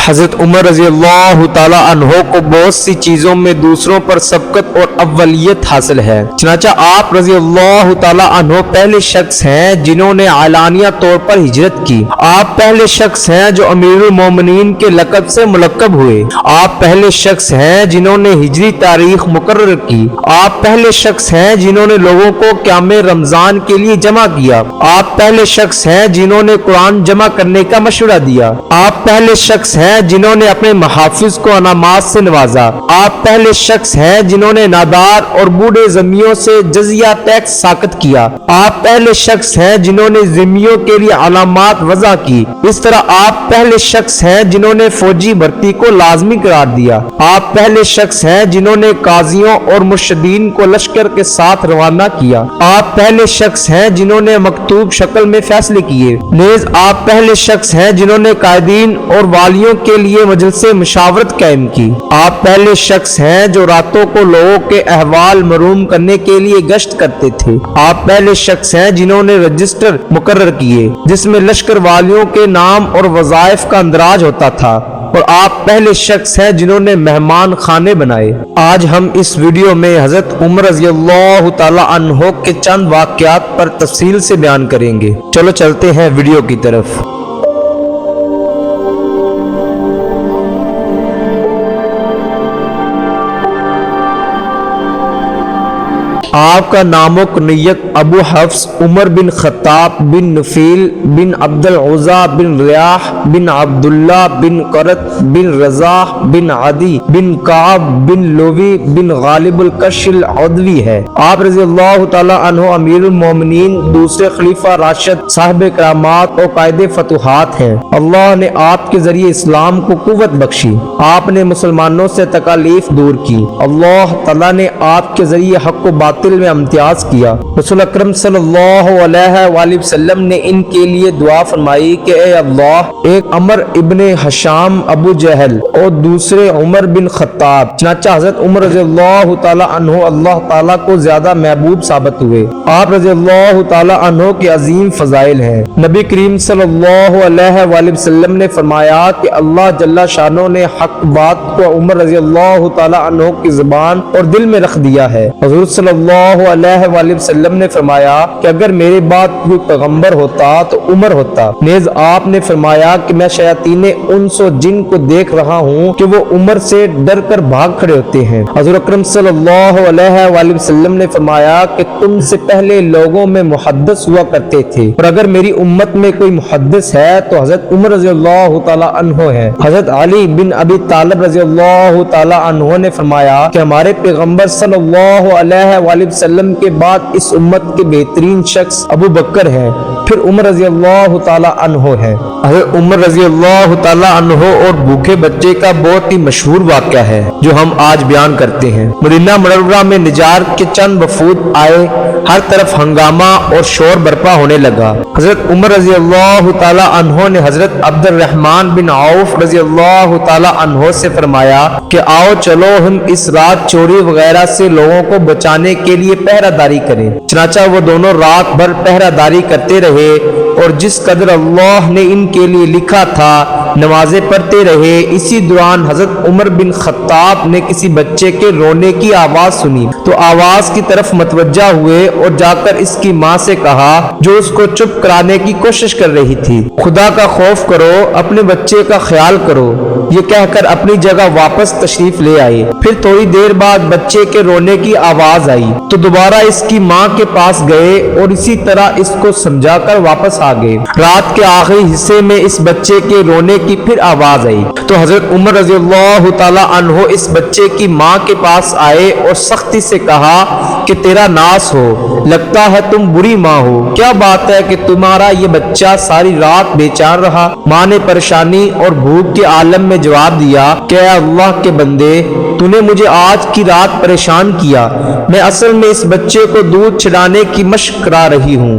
حضرت عمر رضی اللہ تعالیٰ عنہ کو بہت سی چیزوں میں دوسروں پر سبقت اور اولیت حاصل ہے، چنانچہ آپ رضی اللہ تعالیٰ عنہ پہلے شخص ہیں جنہوں نے اعلانیہ طور پر ہجرت کی۔ آپ پہلے شخص ہیں جو امیر المومنین کے لقب سے ملقب ہوئے۔ آپ پہلے شخص ہیں جنہوں نے ہجری تاریخ مقرر کی۔ آپ پہلے شخص ہیں جنہوں نے لوگوں کو قیام رمضان کے لیے جمع کیا۔ آپ پہلے شخص ہیں جنہوں نے قرآن جمع کرنے کا مشورہ دیا۔ آپ پہلے شخص ہیں جنہوں نے اپنے محافظ کو انعامات سے نوازا۔ آپ پہلے شخص ہیں جنہوں نے نادار اور بوڑھے ذمیوں سے جزیہ ٹیکس ساقط کیا۔ آپ پہلے شخص ہیں جنہوں نے ذمیوں کے لیے علامات وضع کی۔ اس طرح آپ پہلے شخص ہیں جنہوں نے فوجی بھرتی کو لازمی قرار دیا۔ آپ پہلے شخص ہیں جنہوں نے قاضیوں اور مرشدین کو لشکر کے ساتھ روانہ کیا۔ آپ پہلے شخص ہیں جنہوں نے مکتوب شکل میں فیصلے کیے۔ نیز آپ پہلے شخص ہیں جنہوں نے قائدین اور والیوں کے لیے مجلس مشاورت قائم کی۔ آپ پہلے شخص ہیں جو راتوں کو لوگوں کے احوال معلوم کرنے کے لیے گشت کرتے تھے۔ آپ پہلے شخص ہیں جنہوں نے رجسٹر مقرر کیے جس میں لشکر والیوں کے نام اور وظائف کا اندراج ہوتا تھا، اور آپ پہلے شخص ہیں جنہوں نے مہمان خانے بنائے۔ آج ہم اس ویڈیو میں حضرت عمر رضی اللہ تعالی عنہ کے چند واقعات پر تفصیل سے بیان کریں گے۔ چلو چلتے ہیں ویڈیو کی طرف۔ آپ کا نام و کنیت ابو حفص عمر بن خطاب بن نفیل بن عبد العزا بن ریاح بن عبداللہ بن قرط بن رضا بن عدی بن کعب بن لوی بن غالب الکش العدوی ہے۔ آپ رضی اللہ تعالی عنہ امیر المومنین، دوسرے خلیفہ راشد، صاحب کرامات اور قائد فتوحات ہیں۔ اللہ نے آپ کے ذریعے اسلام کو قوت بخشی۔ آپ نے مسلمانوں سے تکالیف دور کی۔ اللہ تعالی نے آپ کے ذریعے حق و باطل میں امتیاز کیا۔ رسول اکرم صلی اللہ علیہ وآلہ وسلم نے ان کے لیے دعا فرمائی کہ اے اللہ، ایک عمر ابن حشام ابو جہل اور دوسرے عمر بن خطاب۔ چنانچہ حضرت عمر رضی اللہ تعالی عنہ اللہ تعالی کو زیادہ محبوب ثابت ہوئے۔ آپ رضی اللہ تعالی عنہ کے عظیم فضائل ہیں۔ نبی کریم صلی اللہ علیہ وآلہ وسلم نے فرمایا کہ اللہ جل شانہ نے حق بات کو عمر رضی اللہ تعالی عنہ کی زبان اور دل میں رکھ دیا ہے۔ حضور صلی اللہ علیہ وآلہ وسلم نے فرمایا کہ اگر میرے بعد کوئی پیغمبر ہوتا تو عمر ہوتا۔ نیز آپ نے فرمایا کہ میں شیاطین انس و جن کو دیکھ رہا ہوں کہ وہ عمر سے ڈر کر بھاگ کھڑے ہوتے ہیں۔ حضور اکرم صلی اللہ علیہ وآلہ وسلم نے فرمایا کہ تم سے پہلے لوگوں میں محدث ہوا کرتے تھے، اور اگر میری امت میں کوئی محدث ہے تو حضرت عمر رضی اللہ تعالی عنہ ہے۔ حضرت علی بن ابی طالب رضی اللہ تعالی عنہ نے فرمایا کہ ہمارے پیغمبر صلی اللہ علیہ وآلہ وسلم کے بعد اس امت کے بہترین شخص ابو بکر ہے، پھر عمر رضی اللہ تعالی عنہ ہے۔ حضرت عمر رضی اللہ تعالی عنہ اور بھوکے بچے کا بہت ہی مشہور واقعہ ہے جو ہم آج بیان کرتے ہیں۔ مدینہ منورہ میں نجار کے چند وفود آئے، ہر طرف ہنگامہ اور شور برپا ہونے لگا۔ حضرت عمر رضی اللہ تعالی عنہ نے حضرت عبد الرحمن بن عوف رضی اللہ تعالی عنہ سے فرمایا کہ آؤ چلو ہم اس رات چوری وغیرہ سے لوگوں کو بچانے کے لیے پہرہ داری کریں۔ چنانچہ وہ دونوں رات بھر پہرہ داری کرتے رہے، اور جس قدر اللہ نے ان کے لیے لکھا تھا نمازیں پڑھتے رہے۔ اسی دوران حضرت عمر بن خطاب نے کسی بچے کے رونے کی آواز سنی تو آواز کی طرف متوجہ ہوئے اور جا کر اس کی ماں سے کہا جو اس کو چپ کرانے کی کوشش کر رہی تھی، خدا کا خوف کرو، اپنے بچے کا خیال کرو۔ یہ کہہ کر اپنی جگہ واپس تشریف لے آئے۔ پھر تھوڑی دیر بعد بچے کے رونے کی آواز آئی تو دوبارہ اس کی ماں کے پاس گئے اور اسی طرح اس کو سمجھا کر واپس آ گئے۔ رات کے آخری حصے میں اس بچے کے رونے کی پھر آواز آئی تو حضرت عمر رضی اللہ تعالی عنہ اس بچے کی ماں کے پاس آئے اور سختی سے کہا کہ تیرا ناس ہو، لگتا ہے تم بری ماں ہو، کیا بات ہے کہ تمہارا یہ بچہ ساری رات بے چین رہا؟ ماں نے پریشانی اور بھوک کے عالم میں جواب دیا کہ اے اللہ کے بندے، تو نے مجھے آج کی رات پریشان کیا، میں اصل میں اس بچے کو دودھ چھڑانے کی مشق کرا رہی ہوں،